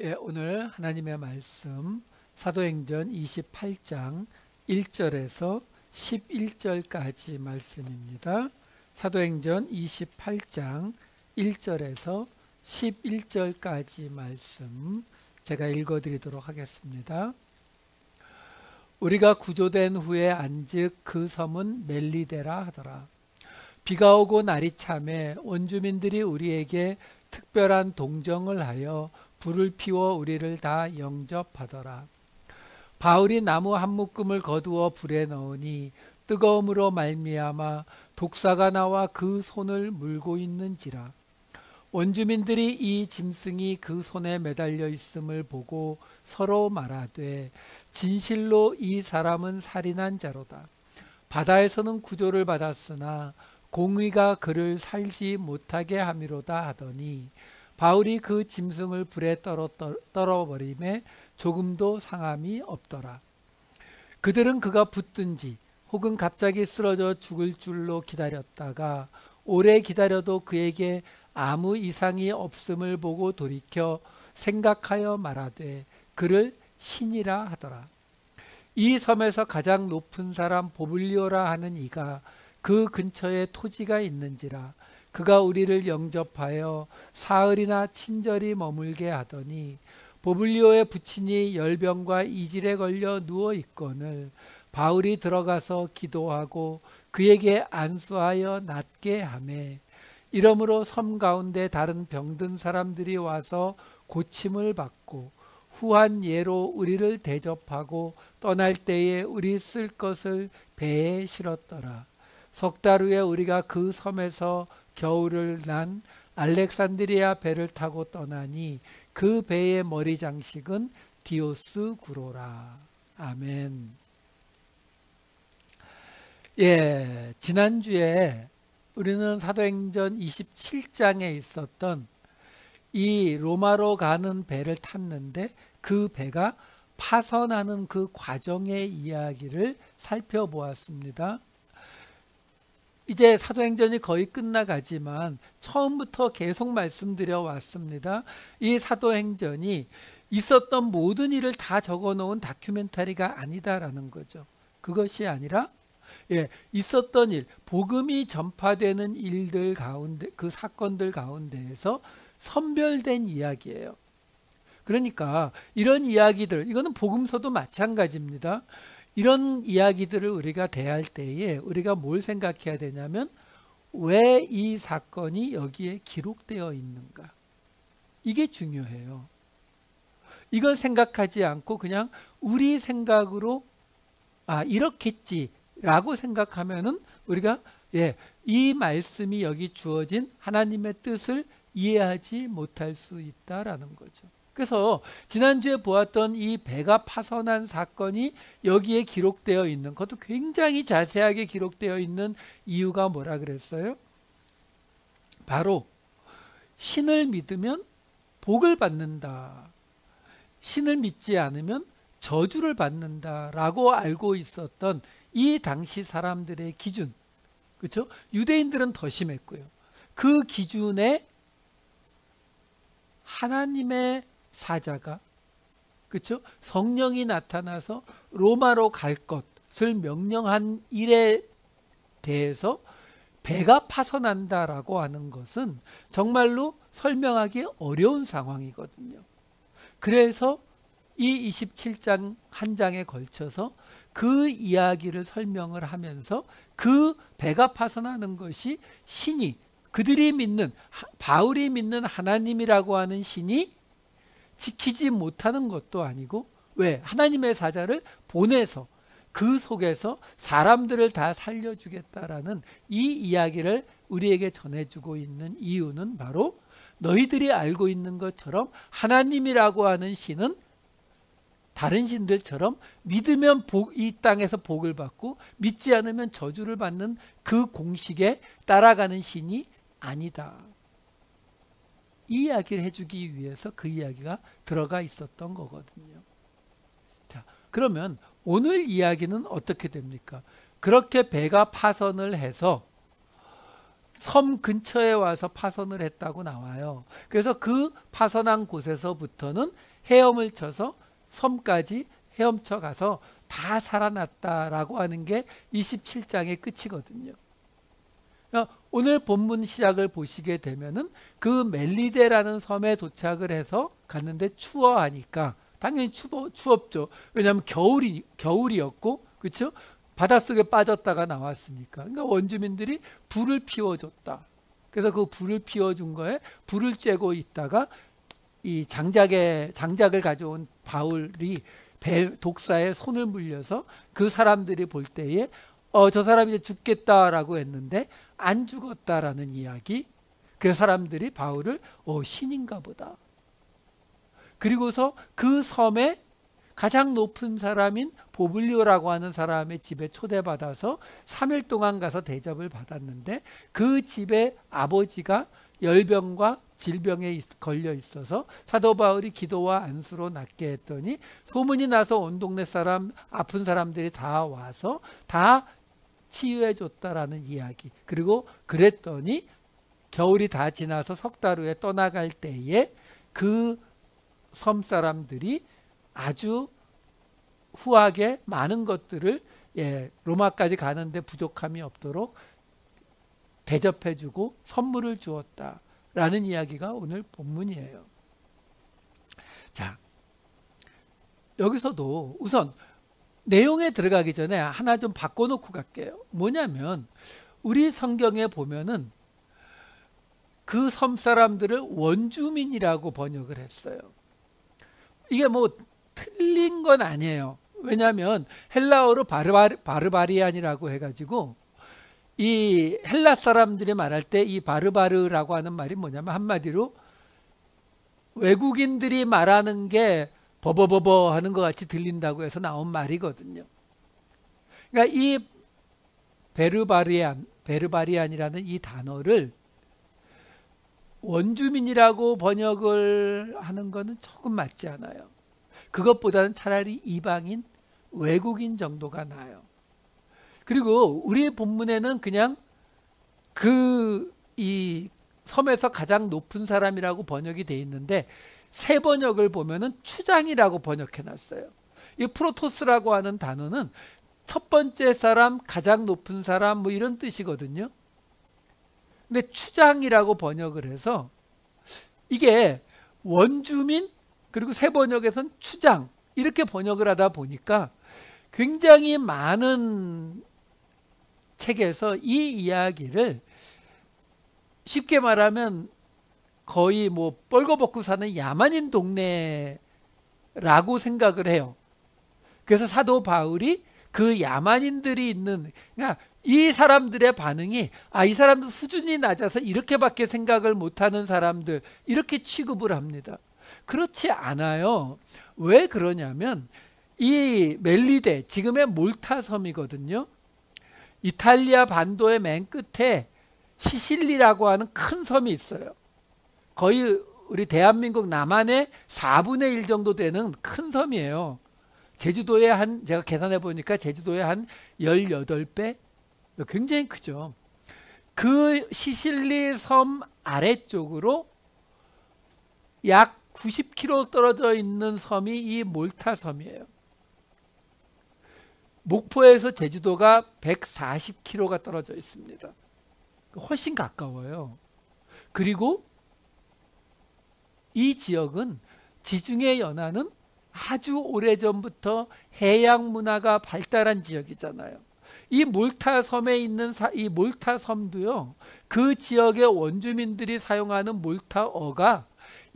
오늘 하나님의 말씀 사도행전 28장 1절에서 11절까지 말씀입니다. 사도행전 28장 1절에서 11절까지 말씀 제가 읽어드리도록 하겠습니다. 우리가 구조된 후에 안즉 그 섬은 멜리데라 하더라. 비가 오고 날이 참에 원주민들이 우리에게 특별한 동정을 하여 불을 피워 우리를 다 영접하더라. 바울이 나무 한 묶음을 거두어 불에 넣으니 뜨거움으로 말미암아 독사가 나와 그 손을 물고 있는지라. 원주민들이 이 짐승이 그 손에 매달려 있음을 보고 서로 말하되 진실로 이 사람은 살인한 자로다. 바다에서는 구조를 받았으나 공의가 그를 살지 못하게 함이로다 하더니 바울이 그 짐승을 불에 떨어버림에 조금도 상함이 없더라. 그들은 그가 붙든지 혹은 갑자기 쓰러져 죽을 줄로 기다렸다가 오래 기다려도 그에게 아무 이상이 없음을 보고 돌이켜 생각하여 말하되 그를 신이라 하더라. 이 섬에서 가장 높은 사람 보블리오라 하는 이가 그 근처에 토지가 있는지라. 그가 우리를 영접하여 사흘이나 친절히 머물게 하더니 보블리오의 부친이 열병과 이질에 걸려 누워 있거늘 바울이 들어가서 기도하고 그에게 안수하여 낫게 하매 이러므로 섬 가운데 다른 병든 사람들이 와서 고침을 받고 후한 예로 우리를 대접하고 떠날 때에 우리 쓸 것을 배에 실었더라. 석 달 후에 우리가 그 섬에서 겨울을 난 알렉산드리아 배를 타고 떠나니 그 배의 머리 장식은 디오스 구로라. 아멘. 지난주에 우리는 사도행전 27장에 있었던 이 로마로 가는 배를 탔는데 그 배가 파선하는 그 과정의 이야기를 살펴보았습니다. 이제 사도행전이 거의 끝나가지만 처음부터 계속 말씀드려 왔습니다. 이 사도행전이 있었던 모든 일을 다 적어놓은 다큐멘터리가 아니다라는 거죠. 그것이 아니라 있었던 일, 복음이 전파되는 일들 가운데, 그 사건들 가운데에서 선별된 이야기예요. 그러니까 이런 이야기들, 이거는 복음서도 마찬가지입니다. 이런 이야기들을 우리가 대할 때에 우리가 뭘 생각해야 되냐면 왜 이 사건이 여기에 기록되어 있는가? 이게 중요해요. 이걸 생각하지 않고 그냥 우리 생각으로 이렇겠지라고 생각하면은 우리가 이 말씀이 여기 주어진 하나님의 뜻을 이해하지 못할 수 있다라는 거죠. 그래서 지난주에 보았던 이 배가 파선한 사건이 여기에 기록되어 있는 것도 굉장히 자세하게 기록되어 있는 이유가 뭐라 그랬어요? 바로 신을 믿으면 복을 받는다. 신을 믿지 않으면 저주를 받는다라고 알고 있었던 이 당시 사람들의 기준. 그렇죠? 유대인들은 더 심했고요. 그 기준에 하나님의 사자가 그렇죠? 성령이 나타나서 로마로 갈 것을 명령한 일에 대해서 배가 파선한다라고 하는 것은 정말로 설명하기 어려운 상황이거든요. 그래서 이 27장 한 장에 걸쳐서 그 이야기를 설명을 하면서 그 배가 파선하는 것이 신이 그들이 믿는 바울이 믿는 하나님이라고 하는 신이 지키지 못하는 것도 아니고 왜? 하나님의 사자를 보내서 그 속에서 사람들을 다 살려주겠다라는 이 이야기를 우리에게 전해주고 있는 이유는 바로 너희들이 알고 있는 것처럼 하나님이라고 하는 신은 다른 신들처럼 믿으면 이 땅에서 복을 받고 믿지 않으면 저주를 받는 그 공식에 따라가는 신이 아니다. 이 이야기를 해주기 위해서 그 이야기가 들어가 있었던 거거든요. 자, 그러면 오늘 이야기는 어떻게 됩니까? 그렇게 배가 파선을 해서 섬 근처에 와서 파선을 했다고 나와요. 그래서 그 파선한 곳에서부터는 헤엄을 쳐서 섬까지 헤엄쳐 가서 다 살아났다라고 하는 게 27장의 끝이거든요. 오늘 본문 시작을 보시게 되면은 그 멜리데라는 섬에 도착을 해서 갔는데 추워하니까 당연히 추웠죠. 왜냐하면 겨울이었고, 그렇죠? 바닷속에 빠졌다가 나왔으니까. 그러니까 원주민들이 불을 피워줬다. 그래서 그 불을 피워준 거에 불을 쬐고 있다가 이 장작을 가져온 바울이 독사에 손을 물려서 그 사람들이 볼 때에 저 사람이 이제 죽겠다라고 했는데 안 죽었다라는 이야기. 그 사람들이 바울을 신인가 보다. 그리고서 그 섬에 가장 높은 사람인 보블리오라고 하는 사람의 집에 초대받아서 3일 동안 가서 대접을 받았는데 그 집에 아버지가 열병과 질병에 걸려 있어서 사도 바울이 기도와 안수로 낫게 했더니 소문이 나서 온 동네 사람, 아픈 사람들이 다 와서 다 치유해 줬다라는 이야기. 그리고 그랬더니 겨울이 다 지나서 석 달 후에 떠나갈 때에 그 섬 사람들이 아주 후하게 많은 것들을 로마까지 가는데 부족함이 없도록 대접해주고 선물을 주었다라는 이야기가 오늘 본문이에요. 자, 여기서도 우선 내용에 들어가기 전에 하나 좀 바꿔놓고 갈게요. 뭐냐면 우리 성경에 보면은 그 섬 사람들을 원주민이라고 번역을 했어요. 이게 뭐 틀린 건 아니에요. 왜냐하면 헬라어로 바르바리안이라고 해가지고 이 헬라 사람들이 말할 때 이 바르바르라고 하는 말이 뭐냐면 한마디로 외국인들이 말하는 게 버버버버 하는 것 같이 들린다고 해서 나온 말이거든요. 그러니까 이 베르바리안이라는 이 단어를 원주민이라고 번역을 하는 것은 조금 맞지 않아요. 그것보다는 차라리 이방인, 외국인 정도가 나아요. 그리고 우리 본문에는 그냥 이 섬에서 가장 높은 사람이라고 번역이 돼 있는데 새 번역을 보면은 추장이라고 번역해 놨어요. 이 프로토스라고 하는 단어는 첫 번째 사람, 가장 높은 사람 뭐 이런 뜻이거든요. 근데 추장이라고 번역을 해서 이게 원주민 그리고 새 번역에서는 추장 이렇게 번역을 하다 보니까 굉장히 많은 책에서 이 이야기를 쉽게 말하면 거의 뭐 뻘거벗고 사는 야만인 동네라고 생각을 해요. 그래서 사도 바울이 그 야만인들이 있는, 그러니까 이 사람들의 반응이 이 사람들 수준이 낮아서 이렇게밖에 생각을 못하는 사람들 이렇게 취급을 합니다. 그렇지 않아요. 왜 그러냐면 이 멜리데, 지금의 몰타 섬이거든요. 이탈리아 반도의 맨 끝에 시실리라고 하는 큰 섬이 있어요. 거의 우리 대한민국 남한의 4분의 1 정도 되는 큰 섬이에요. 제주도에 제가 계산해 보니까 제주도에 한 18배? 굉장히 크죠. 그 시실리 섬 아래쪽으로 약 90km 떨어져 있는 섬이 이 몰타 섬이에요. 목포에서 제주도가 140km가 떨어져 있습니다. 훨씬 가까워요. 그리고 이 지역은 지중해 연안은 아주 오래전부터 해양 문화가 발달한 지역이잖아요. 이 몰타 섬에 있는 이 몰타 섬도요, 그 지역의 원주민들이 사용하는 몰타어가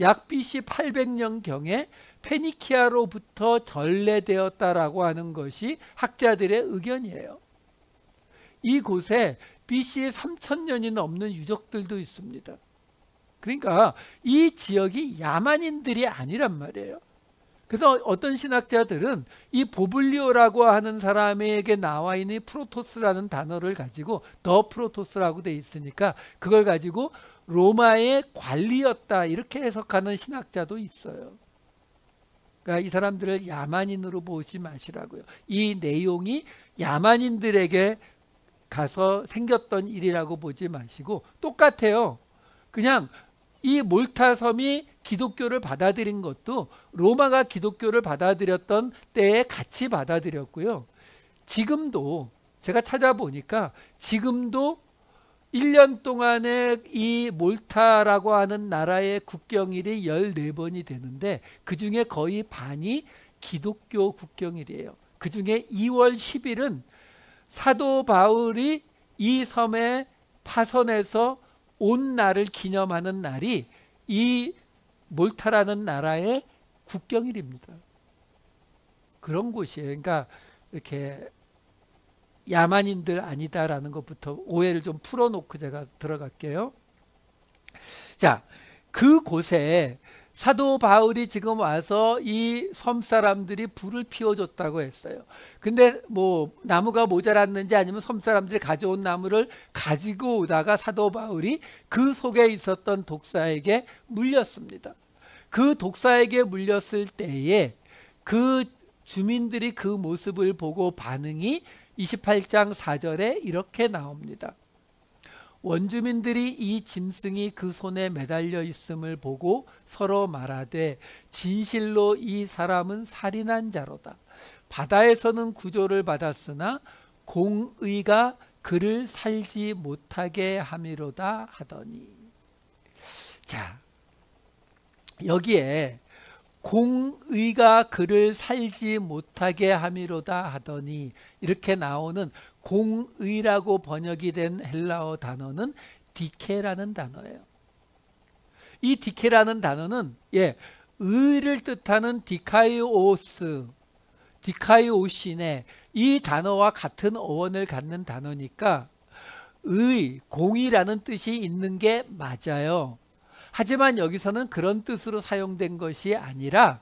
약 BC 800년경에 페니키아로부터 전래되었다라고 하는 것이 학자들의 의견이에요. 이곳에 BC 3000년이 넘는 유적들도 있습니다. 그러니까 이 지역이 야만인들이 아니란 말이에요. 그래서 어떤 신학자들은 이 보블리오라고 하는 사람에게 나와 있는 프로토스라는 단어를 가지고 더 프로토스라고 돼 있으니까 그걸 가지고 로마의 관리였다 이렇게 해석하는 신학자도 있어요. 그러니까 이 사람들을 야만인으로 보지 마시라고요. 이 내용이 야만인들에게 가서 생겼던 일이라고 보지 마시고 똑같아요. 그냥 이 몰타 섬이 기독교를 받아들인 것도 로마가 기독교를 받아들였던 때에 같이 받아들였고요. 지금도 제가 찾아보니까 지금도 1년 동안에 이 몰타라고 하는 나라의 국경일이 14번이 되는데 그중에 거의 반이 기독교 국경일이에요. 그중에 2월 10일은 사도 바울이 이 섬에 파선해서 온 날을 기념하는 날이 이 몰타라는 나라의 국경일입니다. 그런 곳이에요. 그러니까 이렇게 야만인들 아니다라는 것부터 오해를 좀 풀어놓고 제가 들어갈게요. 자, 그곳에 사도 바울이 지금 와서 이 섬 사람들이 불을 피워줬다고 했어요. 근데 뭐 나무가 모자랐는지 아니면 섬 사람들이 가져온 나무를 가지고 오다가 사도 바울이 그 속에 있었던 독사에게 물렸습니다. 그 독사에게 물렸을 때에 그 주민들이 그 모습을 보고 반응이 28장 4절에 이렇게 나옵니다. 원주민들이 이 짐승이 그 손에 매달려 있음을 보고 서로 말하되 진실로 이 사람은 살인한 자로다. 바다에서는 구조를 받았으나 공의가 그를 살지 못하게 함이로다 하더니. 자, 여기에 공의가 그를 살지 못하게 함이로다 하더니 이렇게 나오는 공의라고 번역이 된 헬라어 단어는 디케라는 단어예요. 이 디케라는 단어는 의를 뜻하는 디카이오스, 디카이오신의 이 단어와 같은 어원을 갖는 단어니까 의, 공의라는 뜻이 있는 게 맞아요. 하지만 여기서는 그런 뜻으로 사용된 것이 아니라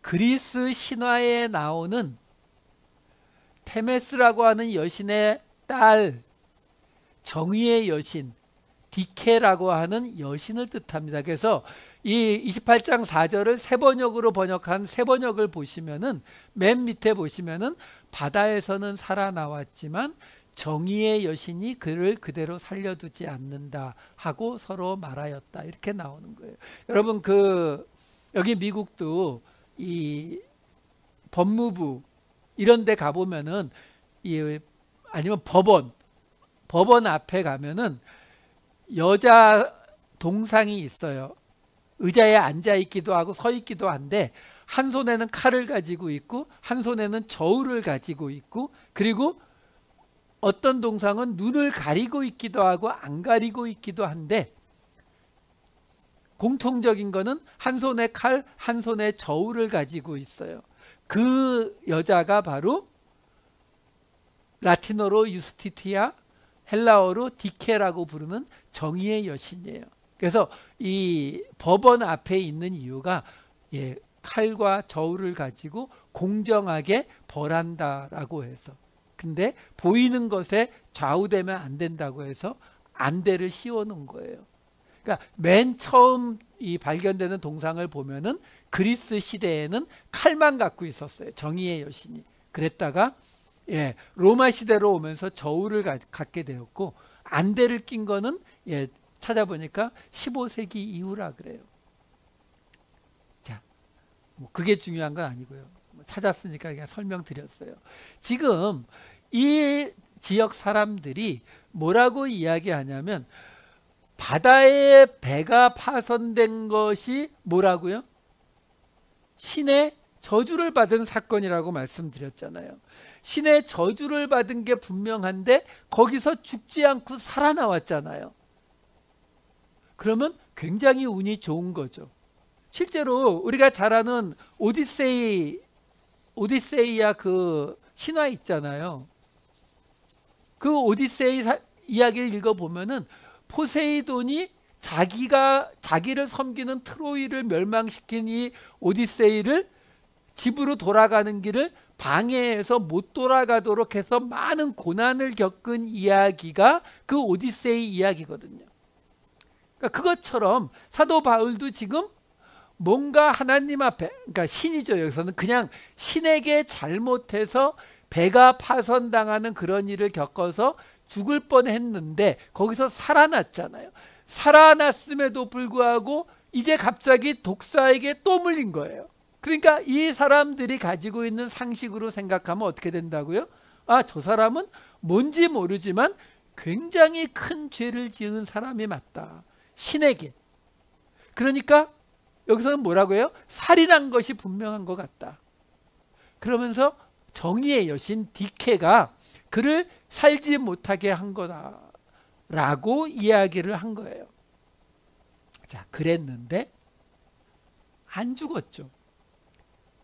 그리스 신화에 나오는 테메스라고 하는 여신의 딸, 정의의 여신 디케라고 하는 여신을 뜻합니다. 그래서 이 28장 4절을 세번역으로 번역한 세번역을 보시면은 맨 밑에 보시면은 바다에서는 살아나왔지만 정의의 여신이 그를 그대로 살려두지 않는다 하고 서로 말하였다 이렇게 나오는 거예요. 여러분 여기 미국도 이 법무부 이런 데 가보면은 아니면 법원 앞에 가면은 여자 동상이 있어요. 의자에 앉아 있기도 하고 서 있기도 한데 한 손에는 칼을 가지고 있고 한 손에는 저울을 가지고 있고 그리고 어떤 동상은 눈을 가리고 있기도 하고 안 가리고 있기도 한데 공통적인 거는 한 손에 칼, 한 손에 저울을 가지고 있어요. 그 여자가 바로 라틴어로 유스티티아, 헬라어로 디케라고 부르는 정의의 여신이에요. 그래서 이 법원 앞에 있는 이유가 칼과 저울을 가지고 공정하게 벌한다라고 해서. 근데 보이는 것에 좌우되면 안 된다고 해서 안대를 씌워 놓은 거예요. 그러니까 맨 처음 이 발견되는 동상을 보면은 그리스 시대에는 칼만 갖고 있었어요. 정의의 여신이. 그랬다가 로마 시대로 오면서 저울을 갖게 되었고 안대를 낀 거는 찾아보니까 15세기 이후라 그래요. 자, 뭐 그게 중요한 건 아니고요. 찾았으니까 그냥 설명드렸어요. 지금 이 지역 사람들이 뭐라고 이야기하냐면 바다에 배가 파손된 것이 뭐라고요? 신의 저주를 받은 사건이라고 말씀드렸잖아요. 신의 저주를 받은 게 분명한데 거기서 죽지 않고 살아나왔잖아요. 그러면 굉장히 운이 좋은 거죠. 실제로 우리가 잘 아는 오디세이아 그 신화 있잖아요. 그 오디세이 이야기를 읽어보면은 포세이돈이 자기를 섬기는 트로이를 멸망시킨 이 오디세이를 집으로 돌아가는 길을 방해해서 못 돌아가도록 해서 많은 고난을 겪은 이야기가 그 오디세이 이야기거든요. 그러니까 그것처럼 사도 바울도 지금 뭔가 하나님 앞에, 그러니까 신이죠. 여기서는 그냥 신에게 잘못해서 배가 파손당하는 그런 일을 겪어서 죽을 뻔했는데 거기서 살아났잖아요. 살아났음에도 불구하고 이제 갑자기 독사에게 또 물린 거예요. 그러니까 이 사람들이 가지고 있는 상식으로 생각하면 어떻게 된다고요? 아, 저 사람은 뭔지 모르지만 굉장히 큰 죄를 지은 사람이 맞다. 신에게. 그러니까 여기서는 뭐라고 해요? 살인한 것이 분명한 것 같다. 그러면서 정의의 여신 디케가 그를 살지 못하게 한 거다라고 이야기를 한 거예요. 자, 그랬는데 안 죽었죠.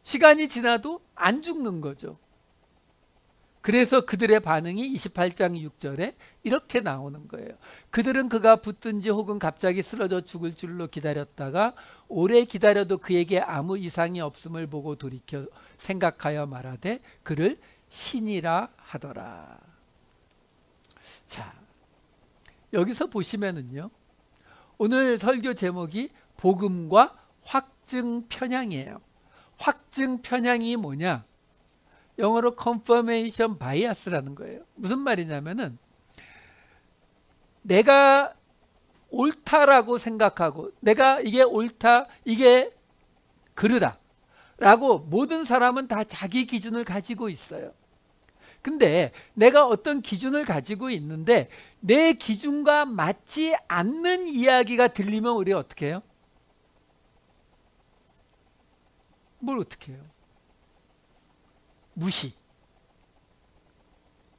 시간이 지나도 안 죽는 거죠. 그래서 그들의 반응이 28장 6절에 이렇게 나오는 거예요. 그들은 그가 붙든지 혹은 갑자기 쓰러져 죽을 줄로 기다렸다가 오래 기다려도 그에게 아무 이상이 없음을 보고 돌이켜 생각하여 말하되 그를 신이라 하더라. 자, 여기서 보시면은요, 오늘 설교 제목이 복음과 확증 편향이에요. 확증 편향이 뭐냐? 영어로 confirmation bias라는 거예요. 무슨 말이냐면은 내가 옳다라고 생각하고 내가 이게 옳다, 이게 그르다 라고 모든 사람은 다 자기 기준을 가지고 있어요. 근데 내가 어떤 기준을 가지고 있는데 내 기준과 맞지 않는 이야기가 들리면 우리 어떻게 해요? 뭘 어떻게 해요? 무시.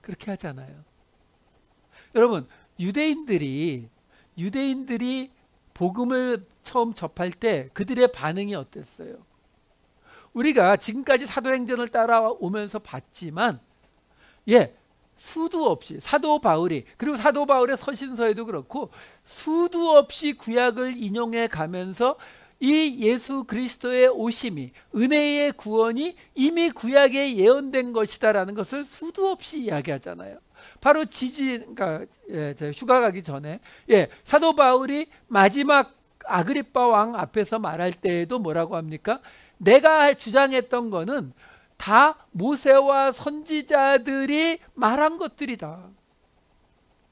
그렇게 하잖아요. 여러분, 유대인들이 복음을 처음 접할 때 그들의 반응이 어땠어요? 우리가 지금까지 사도행전을 따라오면서 봤지만 수도 없이 사도 바울이, 그리고 사도 바울의 서신서에도 그렇고 수도 없이 구약을 인용해 가면서 이 예수 그리스도의 오심이, 은혜의 구원이 이미 구약에 예언된 것이다라는 것을 수도 없이 이야기하잖아요. 바로 그러니까 휴가 가기 전에 사도 바울이 마지막 아그리빠 왕 앞에서 말할 때에도 뭐라고 합니까? 내가 주장했던 거는 다 모세와 선지자들이 말한 것들이다.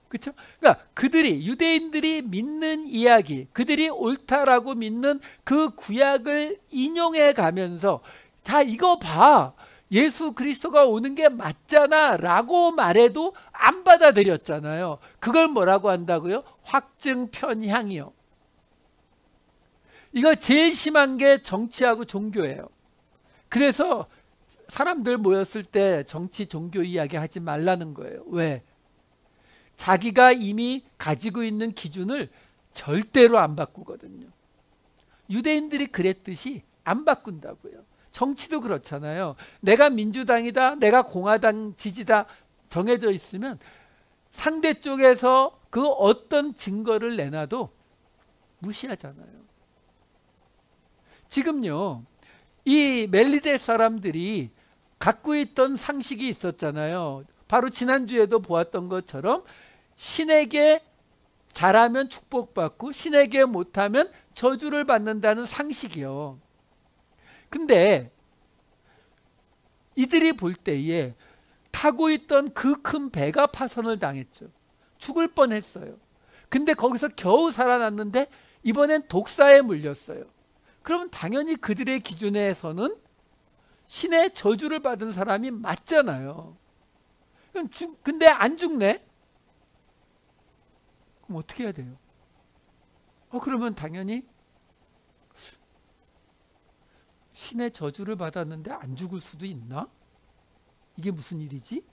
그렇죠? 그러니까 그들이, 유대인들이 믿는 이야기, 그들이 옳다라고 믿는 그 구약을 인용해 가면서 자, 이거 봐, 예수 그리스도가 오는 게 맞잖아 라고 말해도 안 받아들였잖아요. 그걸 뭐라고 한다고요? 확증 편향이요. 이거 제일 심한 게 정치하고 종교예요. 그래서 사람들 모였을 때 정치, 종교 이야기 하지 말라는 거예요. 왜? 자기가 이미 가지고 있는 기준을 절대로 안 바꾸거든요. 유대인들이 그랬듯이 안 바꾼다고요. 정치도 그렇잖아요. 내가 민주당이다, 내가 공화당 지지다 정해져 있으면 상대 쪽에서 그 어떤 증거를 내놔도 무시하잖아요. 지금요, 이 멜리데 사람들이 갖고 있던 상식이 있었잖아요. 바로 지난주에도 보았던 것처럼 신에게 잘하면 축복받고 신에게 못하면 저주를 받는다는 상식이요. 근데 이들이 볼 때에 타고 있던 그 큰 배가 파손을 당했죠. 죽을 뻔했어요. 근데 거기서 겨우 살아났는데 이번엔 독사에 물렸어요. 그러면 당연히 그들의 기준에서는 신의 저주를 받은 사람이 맞잖아요. 근데 안 죽네? 그럼 어떻게 해야 돼요? 그러면 당연히 신의 저주를 받았는데 안 죽을 수도 있나? 이게 무슨 일이지?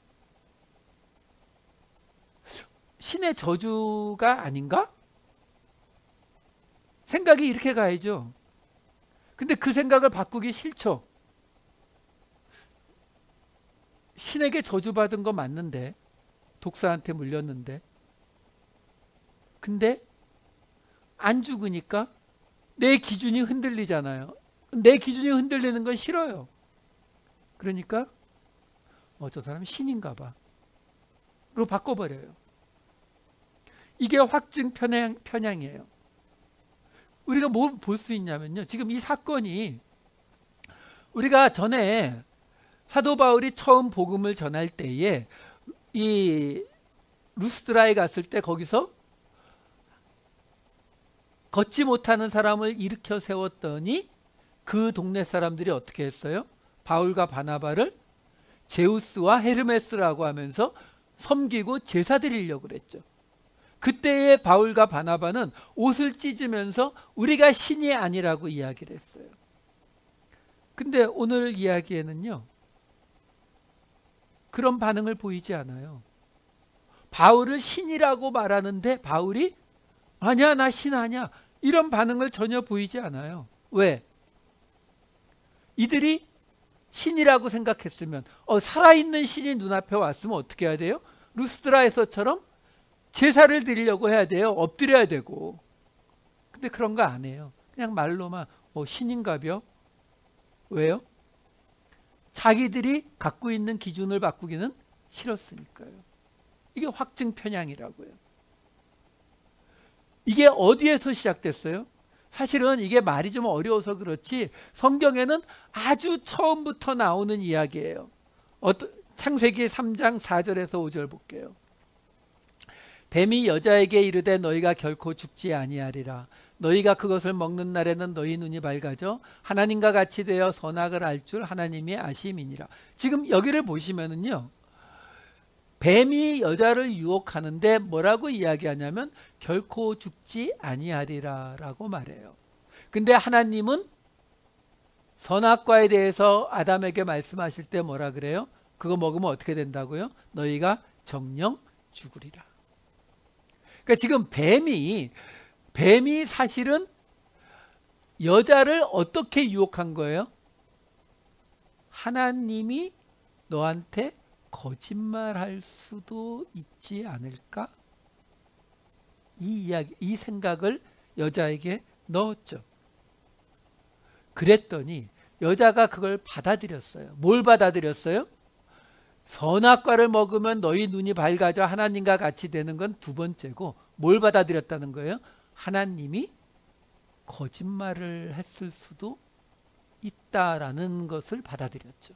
신의 저주가 아닌가? 생각이 이렇게 가야죠. 근데 그 생각을 바꾸기 싫죠. 신에게 저주받은 거 맞는데, 독사한테 물렸는데, 근데 안 죽으니까 내 기준이 흔들리잖아요. 내 기준이 흔들리는 건 싫어요. 그러니까 저 사람 신인가 봐. 그리고 바꿔버려요. 이게 확증 편향이에요. 우리가 뭐 볼 수 있냐면요, 지금 이 사건이 우리가 전에 사도 바울이 처음 복음을 전할 때에 이 루스드라에 갔을 때 거기서 걷지 못하는 사람을 일으켜 세웠더니 그 동네 사람들이 어떻게 했어요? 바울과 바나바를 제우스와 헤르메스라고 하면서 섬기고 제사 드리려고 그랬죠. 그때의 바울과 바나바는 옷을 찢으면서 우리가 신이 아니라고 이야기를 했어요. 근데 오늘 이야기에는요, 그런 반응을 보이지 않아요. 바울을 신이라고 말하는데 바울이 아니야, 나 신 아니야, 이런 반응을 전혀 보이지 않아요. 왜? 이들이 신이라고 생각했으면 살아있는 신이 눈앞에 왔으면 어떻게 해야 돼요? 루스드라에서처럼 제사를 드리려고 해야 돼요. 엎드려야 되고. 근데 그런 거 안 해요. 그냥 말로만 신인가벼? 왜요? 자기들이 갖고 있는 기준을 바꾸기는 싫었으니까요. 이게 확증 편향이라고요. 이게 어디에서 시작됐어요? 사실은 이게 말이 좀 어려워서 그렇지 성경에는 아주 처음부터 나오는 이야기예요. 창세기 3장 4절에서 5절 볼게요. 뱀이 여자에게 이르되 너희가 결코 죽지 아니하리라. 너희가 그것을 먹는 날에는 너희 눈이 밝아져 하나님과 같이 되어 선악을 알 줄 하나님이 아심이니라. 지금 여기를 보시면은요, 뱀이 여자를 유혹하는데 뭐라고 이야기하냐면 결코 죽지 아니하리라 라고 말해요. 근데 하나님은 선악과에 대해서 아담에게 말씀하실 때 뭐라 그래요? 그거 먹으면 어떻게 된다고요? 너희가 정령 죽으리라. 그러니까 지금 뱀이 사실은 여자를 어떻게 유혹한 거예요? 하나님이 너한테 거짓말할 수도 있지 않을까? 이 생각을 여자에게 넣었죠. 그랬더니 여자가 그걸 받아들였어요. 뭘 받아들였어요? 선악과를 먹으면 너희 눈이 밝아져 하나님과 같이 되는 건 두 번째고, 뭘 받아들였다는 거예요? 하나님이 거짓말을 했을 수도 있다라는 것을 받아들였죠.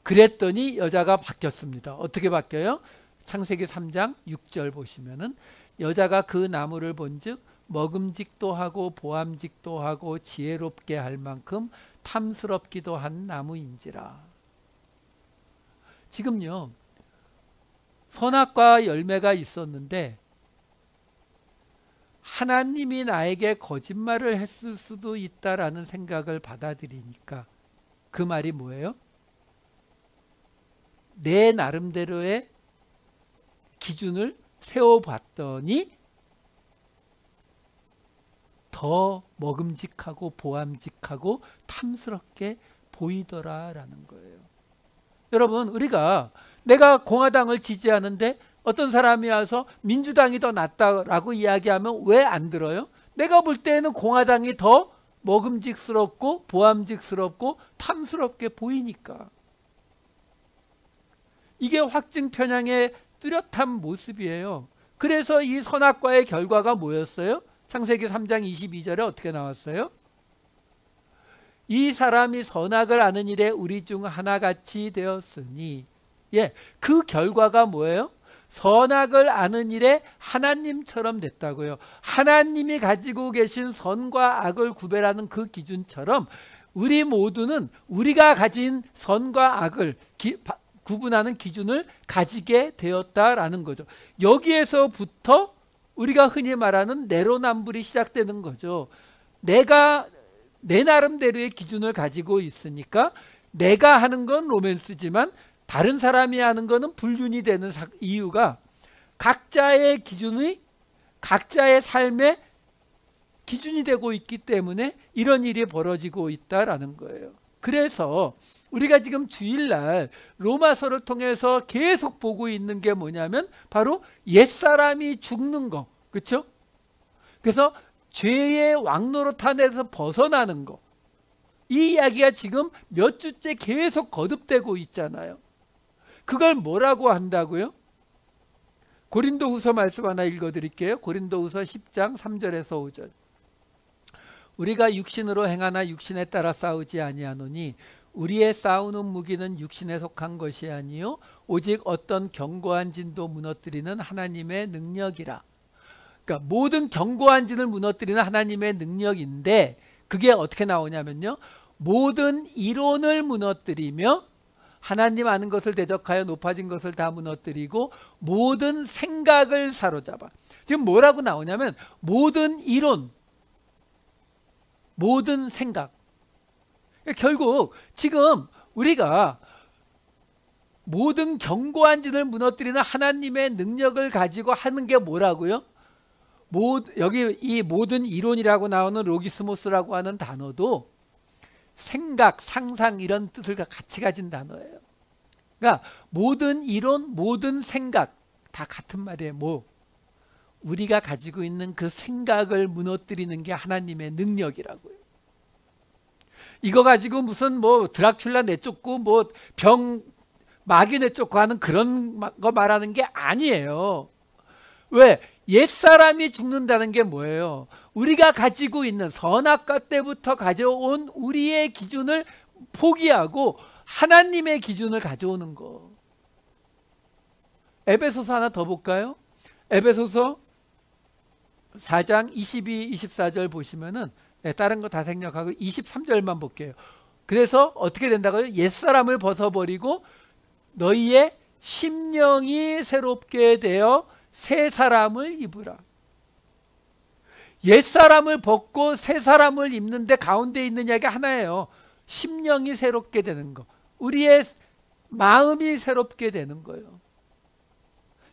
그랬더니 여자가 바뀌었습니다. 어떻게 바뀌어요? 창세기 3장 6절 보시면은 여자가 그 나무를 본즉 먹음직도 하고 보암직도 하고 지혜롭게 할 만큼 탐스럽기도 한 나무인지라. 지금요, 선악과 열매가 있었는데 하나님이 나에게 거짓말을 했을 수도 있다라는 생각을 받아들이니까 그 말이 뭐예요? 내 나름대로의 기준을 세워봤더니 더 먹음직하고 보암직하고 탐스럽게 보이더라라는 거예요. 여러분, 내가 공화당을 지지하는데 어떤 사람이 와서 민주당이 더 낫다라고 이야기하면 왜 안 들어요? 내가 볼 때는 공화당이 더 먹음직스럽고 보암직스럽고 탐스럽게 보이니까. 이게 확증 편향의 뚜렷한 모습이에요. 그래서 이 선악과의 결과가 뭐였어요? 창세기 3장 22절에 어떻게 나왔어요? 이 사람이 선악을 아는 일에 우리 중 하나같이 되었으니, 그 결과가 뭐예요? 선악을 아는 일에 하나님처럼 됐다고요. 하나님이 가지고 계신 선과 악을 구별하는 그 기준처럼 우리 모두는 우리가 가진 선과 악을 구분하는 기준을 가지게 되었다라는 거죠. 여기에서부터 우리가 흔히 말하는 내로남불이 시작되는 거죠. 내가 내 나름대로의 기준을 가지고 있으니까 내가 하는 건 로맨스지만 다른 사람이 하는 거는 불륜이 되는 이유가 각자의 기준이 각자의 삶의 기준이 되고 있기 때문에 이런 일이 벌어지고 있다라는 거예요. 그래서 우리가 지금 주일날 로마서를 통해서 계속 보고 있는 게 뭐냐면 바로 옛사람이 죽는 거, 그렇죠? 그래서 죄의 왕노릇한에서 벗어나는 거, 이 이야기가 지금 몇 주째 계속 거듭되고 있잖아요. 그걸 뭐라고 한다고요? 고린도후서 말씀 하나 읽어드릴게요. 고린도후서 10장 3절에서 5절. 우리가 육신으로 행하나 육신에 따라 싸우지 아니하노니 우리의 싸우는 무기는 육신에 속한 것이 아니요 오직 어떤 견고한 진도 무너뜨리는 하나님의 능력이라. 그러니까 모든 견고한 진을 무너뜨리는 하나님의 능력인데 그게 어떻게 나오냐면요. 모든 이론을 무너뜨리며 하나님 아는 것을 대적하여 높아진 것을 다 무너뜨리고 모든 생각을 사로잡아. 지금 뭐라고 나오냐면 모든 이론, 모든 생각. 결국 지금 우리가 모든 견고한 진을 무너뜨리는 하나님의 능력을 가지고 하는 게 뭐라고요? 여기 이 모든 이론이라고 나오는 로기스모스라고 하는 단어도 생각, 상상 이런 뜻을 같이 가진 단어예요. 그러니까 모든 이론, 모든 생각 다 같은 말이에요. 우리가 가지고 있는 그 생각을 무너뜨리는 게 하나님의 능력이라고요. 이거 가지고 무슨 드라큘라 내쫓고 병 마귀 내쫓고 하는 그런 거 말하는 게 아니에요. 왜? 옛사람이 죽는다는 게 뭐예요? 우리가 가지고 있는 선악과 때부터 가져온 우리의 기준을 포기하고 하나님의 기준을 가져오는 거. 에베소서 하나 더 볼까요? 에베소서 4장 22, 24절 보시면은 다른 거 다 생략하고 23절만 볼게요. 그래서 어떻게 된다고요? 옛사람을 벗어버리고 너희의 심령이 새롭게 되어 새 사람을 입으라. 옛사람을 벗고 새 사람을 입는데 가운데 있는 이야기 하나예요. 심령이 새롭게 되는 거. 우리의 마음이 새롭게 되는 거예요.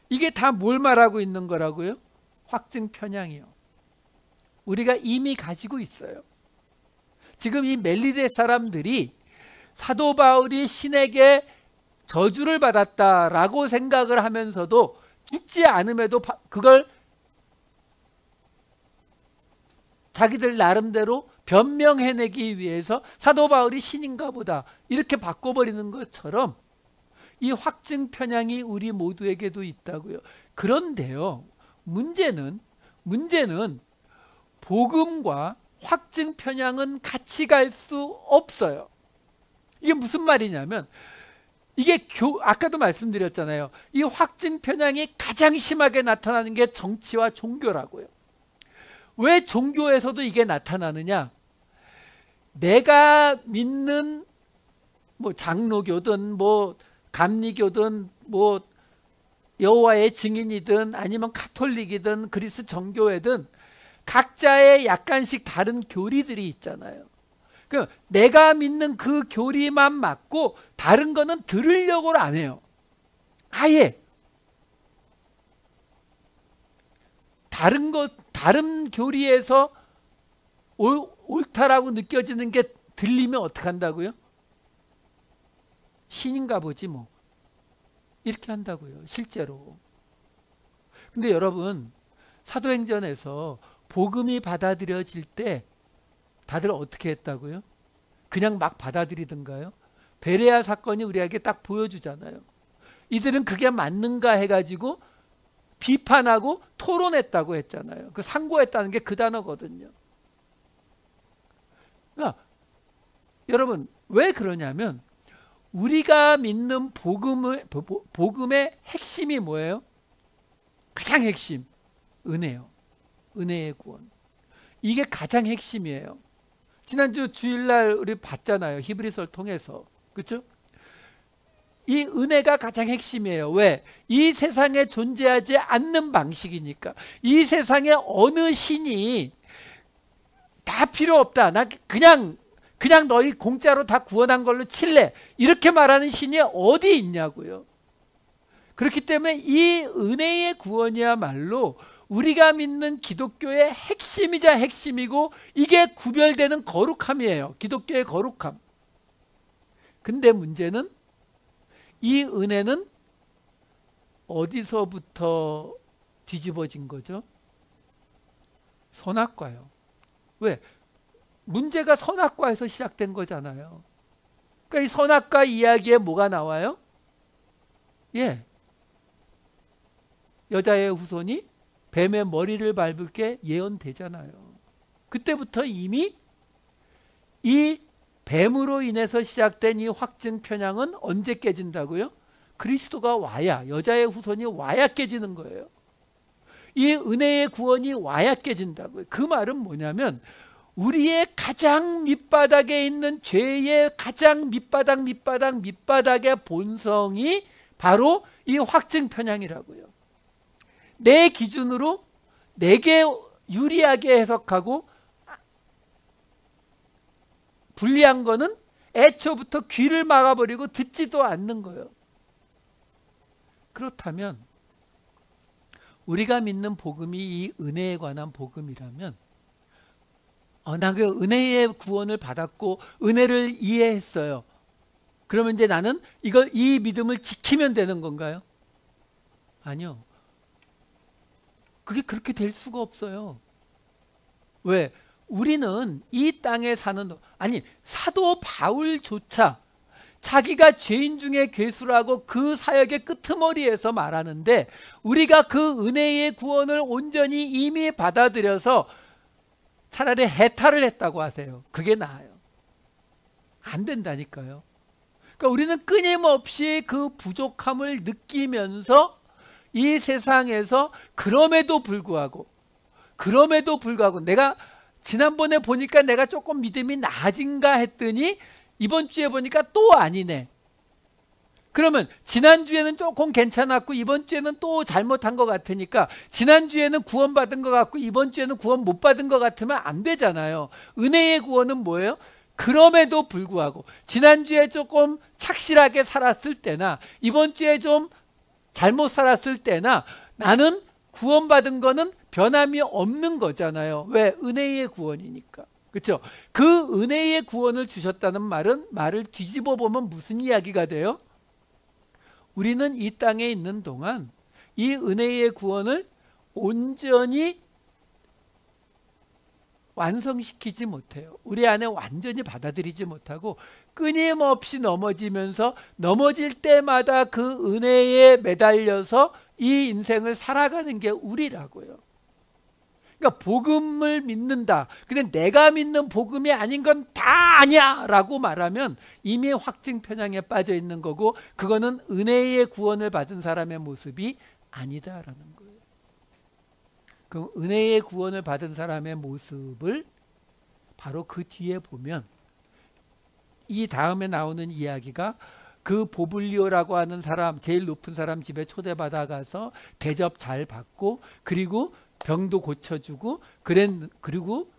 이게 다 뭘 말하고 있는 거라고요? 확증 편향이요. 우리가 이미 가지고 있어요. 지금 이 멜리데 사람들이 사도 바울이 신에게 저주를 받았다라고 생각을 하면서도 죽지 않음에도 그걸 자기들 나름대로 변명해내기 위해서 사도 바울이 신인가 보다 이렇게 바꿔버리는 것처럼 이 확증 편향이 우리 모두에게도 있다고요. 그런데요, 문제는 복음과 확증 편향은 같이 갈 수 없어요. 이게 무슨 말이냐면 이게 아까도 말씀드렸잖아요. 이 확증 편향이 가장 심하게 나타나는 게 정치와 종교라고요. 왜 종교에서도 이게 나타나느냐? 내가 믿는 장로교든 감리교든 여호와의 증인이든 아니면 가톨릭이든 그리스 정교회든 각자의 약간씩 다른 교리들이 있잖아요. 그러니까 내가 믿는 그 교리만 맞고 다른 거는 들으려고 안 해요. 아예 다른 교리에서 옳다라고 느껴지는 게 들리면 어떡한다고요? 신인가 보지 이렇게 한다고요. 실제로. 근데 여러분, 사도행전에서 복음이 받아들여질 때 다들 어떻게 했다고요? 그냥 막 받아들이던가요? 베레아 사건이 우리에게 딱 보여주잖아요. 이들은 그게 맞는가 해가지고 비판하고 토론했다고 했잖아요. 그 상고했다는 게 그 단어거든요. 그러니까 여러분, 왜 그러냐면 우리가 믿는 복음의 핵심이 뭐예요? 가장 핵심, 은혜요. 은혜의 구원. 이게 가장 핵심이에요. 지난주 주일날 우리 봤잖아요. 히브리서를 통해서. 그렇죠? 이 은혜가 가장 핵심이에요. 왜? 이 세상에 존재하지 않는 방식이니까. 이 세상에 어느 신이 다 필요 없다. 나 그냥 너희 공짜로 다 구원한 걸로 칠래. 이렇게 말하는 신이 어디 있냐고요. 그렇기 때문에 이 은혜의 구원이야말로 우리가 믿는 기독교의 핵심이자 핵심이고 이게 구별되는 거룩함이에요. 기독교의 거룩함. 근데 문제는 이 은혜는 어디서부터 뒤집어진 거죠? 선악과요. 왜? 문제가 선악과에서 시작된 거잖아요. 그러니까 이 선악과 이야기에 뭐가 나와요? 여자의 후손이 뱀의 머리를 밟을 게 예언되잖아요. 그때부터 이미 이 뱀으로 인해서 시작된 이 확증 편향은 언제 깨진다고요? 그리스도가 와야, 여자의 후손이 와야 깨지는 거예요. 이 은혜의 구원이 와야 깨진다고요. 그 말은 뭐냐면 우리의 가장 밑바닥에 있는 죄의 가장 밑바닥의 본성이 바로 이 확증 편향이라고요. 내 기준으로 내게 유리하게 해석하고 불리한 거는 애초부터 귀를 막아버리고 듣지도 않는 거예요. 그렇다면 우리가 믿는 복음이 이 은혜에 관한 복음이라면 나 그 은혜의 구원을 받았고 은혜를 이해했어요. 그러면 이제 나는 이 믿음을 지키면 되는 건가요? 아니요. 그게 그렇게 될 수가 없어요. 왜? 우리는 이 땅에 사는, 사도 바울조차 자기가 죄인 중에 괴수라고 그 사역의 끄트머리에서 말하는데 우리가 그 은혜의 구원을 온전히 이미 받아들여서 차라리 해탈을 했다고 하세요. 그게 나아요. 안 된다니까요. 그러니까 우리는 끊임없이 그 부족함을 느끼면서 이 세상에서 그럼에도 불구하고 내가 지난번에 보니까 내가 조금 믿음이 나아진가 했더니 이번 주에 보니까 또 아니네. 그러면 지난주에는 조금 괜찮았고 이번 주에는 또 잘못한 것 같으니까 지난주에는 구원받은 것 같고 이번 주에는 구원 못 받은 것 같으면 안 되잖아요. 은혜의 구원은 뭐예요? 그럼에도 불구하고 지난주에 조금 착실하게 살았을 때나 이번 주에 좀 잘못 살았을 때나 나는 구원받은 거는 변함이 없는 거잖아요. 왜? 은혜의 구원이니까. 그렇죠? 그 은혜의 구원을 주셨다는 말을 뒤집어 보면 무슨 이야기가 돼요? 우리는 이 땅에 있는 동안 이 은혜의 구원을 온전히 완성시키지 못해요. 우리 안에 완전히 받아들이지 못하고 끊임없이 넘어지면서 넘어질 때마다 그 은혜에 매달려서 이 인생을 살아가는 게 우리라고요. 그러니까 복음을 믿는다. 근데 내가 믿는 복음이 아닌 건 다 아니야 라고 말하면 이미 확증 편향에 빠져 있는 거고 그거는 은혜의 구원을 받은 사람의 모습이 아니다라는 거예요. 그럼 은혜의 구원을 받은 사람의 모습을 바로 그 뒤에 보면 이 다음에 나오는 이야기가 그 보블리오라고 하는 사람, 제일 높은 사람 집에 초대받아 가서 대접 잘 받고 그리고 병도 고쳐주고 그리고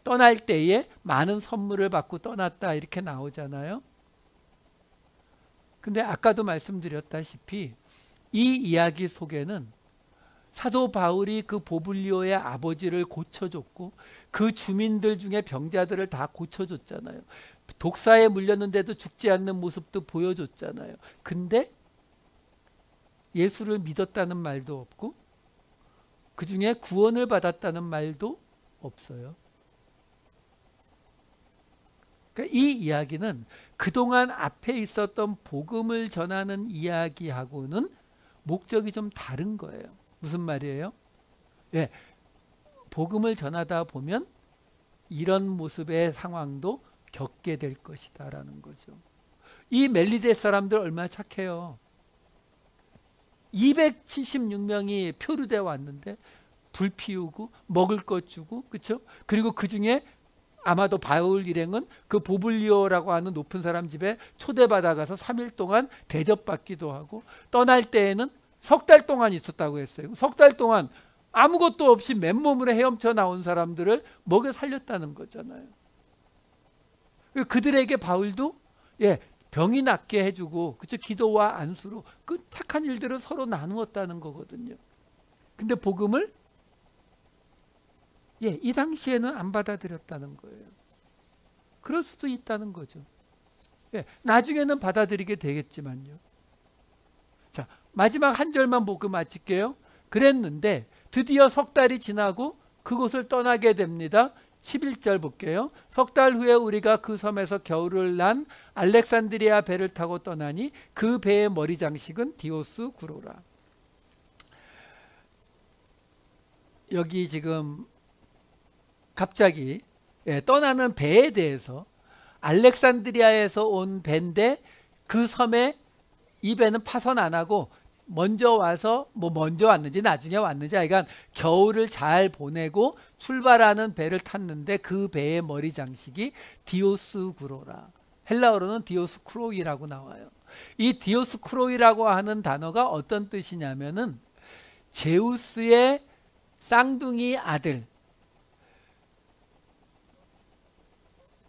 떠날 때에 많은 선물을 받고 떠났다 이렇게 나오잖아요. 근데 아까도 말씀드렸다시피 이 이야기 속에는 사도 바울이 그 보블리오의 아버지를 고쳐줬고 그 주민들 중에 병자들을 다 고쳐줬잖아요. 독사에 물렸는데도 죽지 않는 모습도 보여줬잖아요. 근데 예수를 믿었다는 말도 없고 그 중에 구원을 받았다는 말도 없어요. 그러니까 이 이야기는 그동안 앞에 있었던 복음을 전하는 이야기하고는 목적이 좀 다른 거예요. 무슨 말이에요? 예, 복음을 전하다 보면 이런 모습의 상황도 겪게 될 것이다 라는 거죠. 이 멜리데 사람들 얼마나 착해요. 276명이 표류돼 왔는데 불 피우고 먹을 것 주고 그렇죠? 그리고 그 중에 아마도 바울 일행은 그 보블리오라고 하는 높은 사람 집에 초대받아 가서 3일 동안 대접받기도 하고 떠날 때에는 석 달 동안 있었다고 했어요. 석 달 동안 아무것도 없이 맨몸으로 헤엄쳐 나온 사람들을 먹여 살렸다는 거잖아요. 그들에게 바울도 병이 낫게 해주고 그쵸? 기도와 안수로 그 착한 일들을 서로 나누었다는 거거든요. 근데 복음을 이 당시에는 안 받아들였다는 거예요. 그럴 수도 있다는 거죠. 나중에는 받아들이게 되겠지만요. 자, 마지막 한 절만 보고 마칠게요. 그랬는데 드디어 석 달이 지나고 그곳을 떠나게 됩니다. 11절 볼게요. 석 달 후에 우리가 그 섬에서 겨울을 난 알렉산드리아 배를 타고 떠나니 그 배의 머리 장식은 디오스 구로라. 여기 지금 갑자기 떠나는 배에 대해서 알렉산드리아에서 온 배인데 그 섬에 이 배는 파손 안 하고 먼저 와서 뭐 먼저 왔는지 나중에 왔는지 하여간 겨울을 잘 보내고 출발하는 배를 탔는데 그 배의 머리 장식이 디오스구로라. 헬라어로는 디오스쿠로이라고 나와요. 이 디오스쿠로이라고 하는 단어가 어떤 뜻이냐면은 제우스의 쌍둥이 아들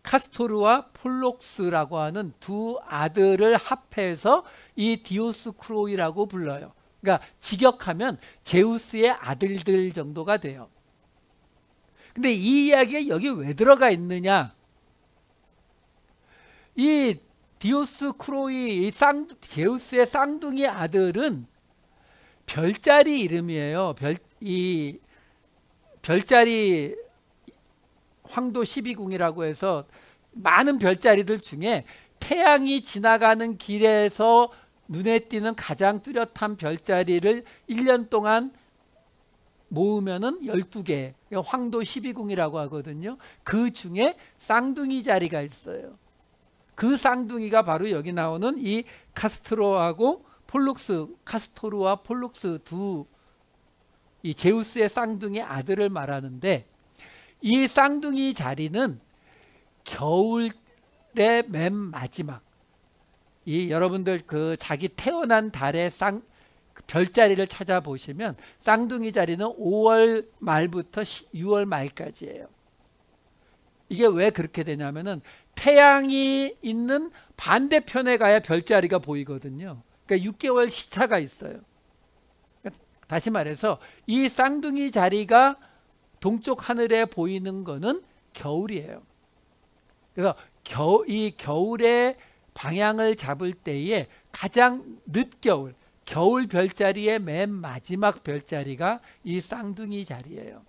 카스토르와 폴록스라고 하는 두 아들을 합해서 이 디오스쿠로이라고 불러요. 그러니까 직역하면 제우스의 아들들 정도가 돼요. 근데 이 이야기가 여기 왜 들어가 있느냐? 이 디오스쿠로이, 제우스의 쌍둥이 아들은 별자리 이름이에요. 이 별자리 황도 12궁이라고 해서 많은 별자리들 중에 태양이 지나가는 길에서 눈에 띄는 가장 뚜렷한 별자리를 1년 동안 모으면은 12개, 황도 12궁이라고 하거든요. 그 중에 쌍둥이 자리가 있어요. 그 쌍둥이가 바로 여기 나오는 이 카스토르하고 폴룩스, 카스토르와 폴룩스 이 제우스의 쌍둥이 아들을 말하는데, 이 쌍둥이 자리는 겨울의 맨 마지막, 이 여러분들 그 자기 태어난 달의 별자리를 찾아보시면 쌍둥이 자리는 5월 말부터 6월 말까지예요. 이게 왜 그렇게 되냐면은 태양이 있는 반대편에 가야 별자리가 보이거든요. 그러니까 6개월 시차가 있어요. 다시 말해서 이 쌍둥이 자리가 동쪽 하늘에 보이는 거는 겨울이에요. 그래서 이 겨울의 방향을 잡을 때에 가장 늦겨울, 겨울 별자리의 맨 마지막 별자리가 이 쌍둥이 자리예요.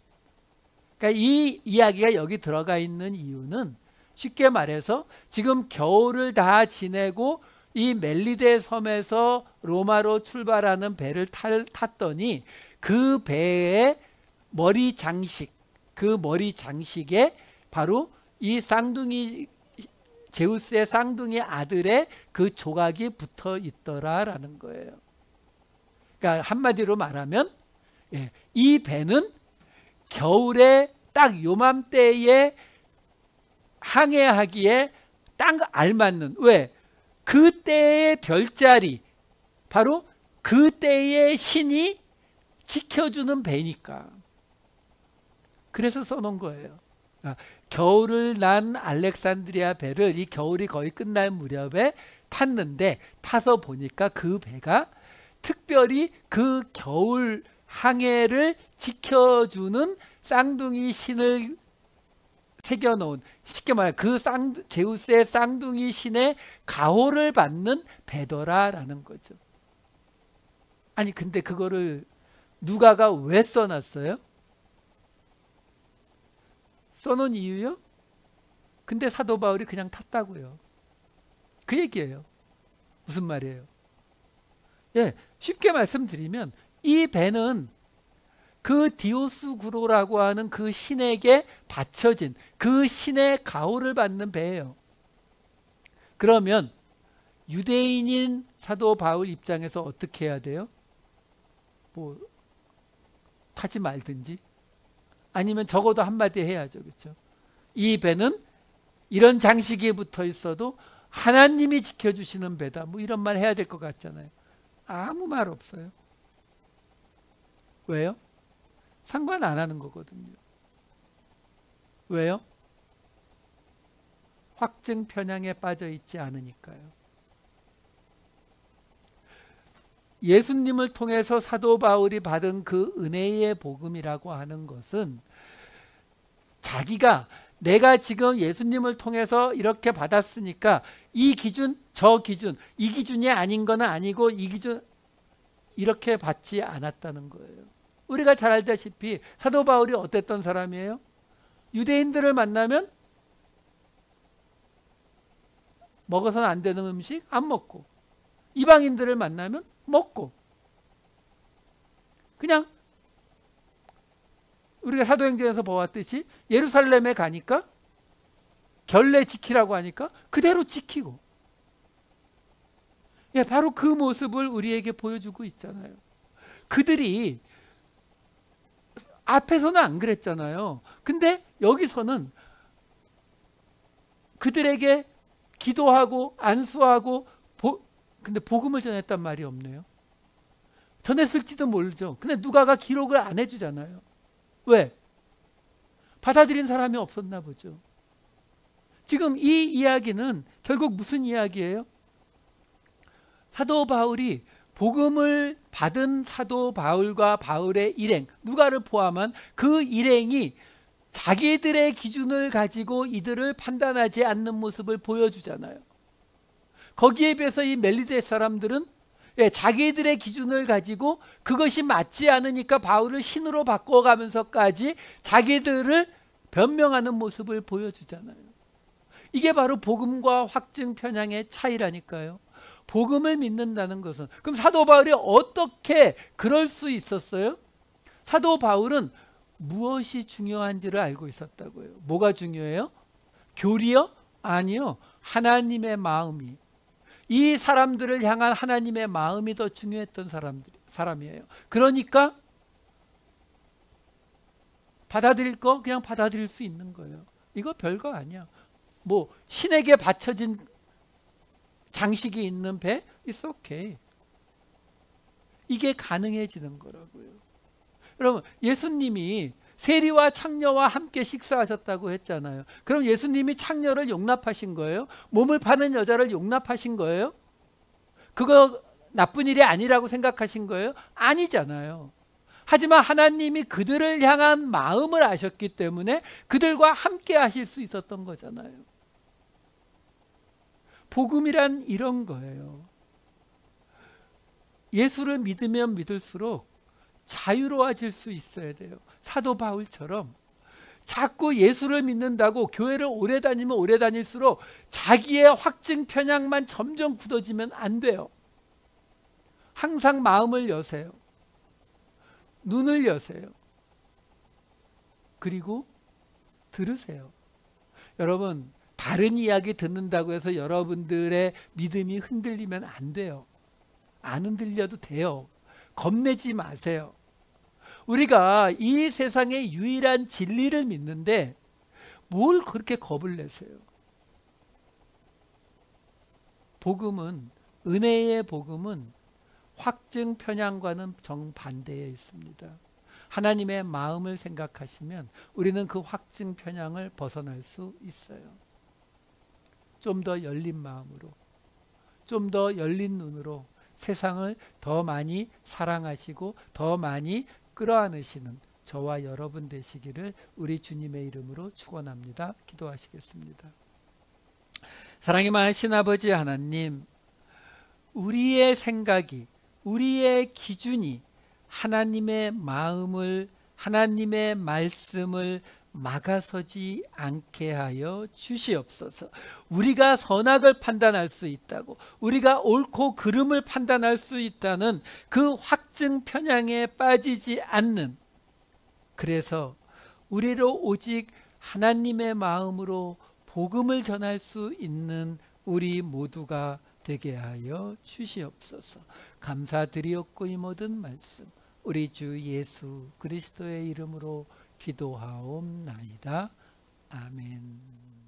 그러니까 이 이야기가 여기 들어가 있는 이유는 쉽게 말해서 지금 겨울을 다 지내고 이 멜리데 섬에서 로마로 출발하는 배를 탔더니 그 배의 머리 장식, 그 머리 장식에 바로 이 쌍둥이, 제우스의 쌍둥이 아들의 그 조각이 붙어 있더라라는 거예요. 그러니까 한마디로 말하면 이 배는 겨울에 딱 요맘때에 항해하기에 딱 알맞는, 왜? 그때의 별자리, 바로 그때의 신이 지켜주는 배니까. 그래서 써놓은 거예요. 겨울을 난 알렉산드리아 배를 이 겨울이 거의 끝날 무렵에 탔는데, 타서 보니까 그 배가 특별히 그 겨울 항해를 지켜주는 쌍둥이 신을 새겨놓은, 쉽게 말해 그 제우스의 쌍둥이 신의 가호를 받는 배더라라는 거죠. 아니 근데 그거를 누가가 왜 써놨어요? 써놓은 이유요? 근데 사도 바울이 그냥 탔다고요. 그 얘기예요. 무슨 말이에요? 쉽게 말씀드리면 이 배는 그 디오스구로라고 하는 그 신에게 바쳐진, 그 신의 가호를 받는 배예요. 그러면 유대인인 사도 바울 입장에서 어떻게 해야 돼요? 뭐 타지 말든지, 아니면 적어도 한마디 해야죠. 그렇죠? 이 배는 이런 장식이 붙어 있어도 하나님이 지켜주시는 배다, 뭐 이런 말 해야 될 것 같잖아요. 아무 말 없어요. 왜요? 상관 안 하는 거거든요. 왜요? 확증 편향에 빠져 있지 않으니까요. 예수님을 통해서 사도 바울이 받은 그 은혜의 복음이라고 하는 것은 자기가 내가 지금 예수님을 통해서 이렇게 받았으니까 이 기준, 저 기준, 이 기준이 아닌 건 아니고 이 기준, 이렇게 받지 않았다는 거예요. 우리가 잘 알다시피 사도 바울이 어땠던 사람이에요? 유대인들을 만나면 먹어서는 안 되는 음식 안 먹고, 이방인들을 만나면 먹고, 그냥 우리가 사도행전에서 보았듯이 예루살렘에 가니까 결례 지키라고 하니까 그대로 지키고, 예, 바로 그 모습을 우리에게 보여주고 있잖아요. 그들이 앞에서는 안 그랬잖아요. 근데 여기서는 그들에게 기도하고 안수하고 근데 복음을 전했단 말이 없네요. 전했을지도 모르죠. 근데 누가가 기록을 안 해주잖아요. 왜? 받아들인 사람이 없었나 보죠. 지금 이 이야기는 결국 무슨 이야기예요? 사도 바울이 복음을 받은 사도 바울과 바울의 일행, 누가를 포함한 그 일행이 자기들의 기준을 가지고 이들을 판단하지 않는 모습을 보여주잖아요. 거기에 비해서 이 멜리데 사람들은, 예, 자기들의 기준을 가지고 그것이 맞지 않으니까 바울을 신으로 바꿔가면서까지 자기들을 변명하는 모습을 보여주잖아요. 이게 바로 복음과 확증 편향의 차이라니까요. 복음을 믿는다는 것은, 그럼 사도 바울이 어떻게 그럴 수 있었어요? 사도 바울은 무엇이 중요한지를 알고 있었다고요. 뭐가 중요해요? 교리요? 아니요. 하나님의 마음이, 이 사람들을 향한 하나님의 마음이 더 중요했던 사람이에요. 그러니까 받아들일 거 그냥 받아들일 수 있는 거예요. 이거 별거 아니야. 뭐 신에게 바쳐진 장식이 있는 배, it's okay. 이게 가능해지는 거라고요. 여러분, 예수님이 세리와 창녀와 함께 식사하셨다고 했잖아요. 그럼 예수님이 창녀를 용납하신 거예요? 몸을 파는 여자를 용납하신 거예요? 그거 나쁜 일이 아니라고 생각하신 거예요? 아니잖아요. 하지만 하나님이 그들을 향한 마음을 아셨기 때문에 그들과 함께 하실 수 있었던 거잖아요. 복음이란 이런 거예요. 예수를 믿으면 믿을수록 자유로워질 수 있어야 돼요. 사도 바울처럼 자꾸 예수를 믿는다고 교회를 오래 다니면 오래 다닐수록 자기의 확증 편향만 점점 굳어지면 안 돼요. 항상 마음을 여세요. 눈을 여세요. 그리고 들으세요. 여러분, 다른 이야기 듣는다고 해서 여러분들의 믿음이 흔들리면 안 돼요. 안 흔들려도 돼요. 겁내지 마세요. 우리가 이 세상의 유일한 진리를 믿는데 뭘 그렇게 겁을 내세요? 복음은, 은혜의 복음은 확증 편향과는 정반대에 있습니다. 하나님의 마음을 생각하시면 우리는 그 확증 편향을 벗어날 수 있어요. 좀 더 열린 마음으로, 좀 더 열린 눈으로 세상을 더 많이 사랑하시고 더 많이 끌어안으시는 저와 여러분 되시기를 우리 주님의 이름으로 축원합니다. 기도하시겠습니다. 사랑이 많으신 아버지 하나님, 우리의 생각이, 우리의 기준이 하나님의 마음을, 하나님의 말씀을 막아서지 않게 하여 주시옵소서. 우리가 선악을 판단할 수 있다고, 우리가 옳고 그름을 판단할 수 있다는 그 확증 편향에 빠지지 않는, 그래서 우리로 오직 하나님의 마음으로 복음을 전할 수 있는 우리 모두가 되게 하여 주시옵소서. 감사드리옵고 이 모든 말씀 우리 주 예수 그리스도의 이름으로 기도하옵나이다. 아멘.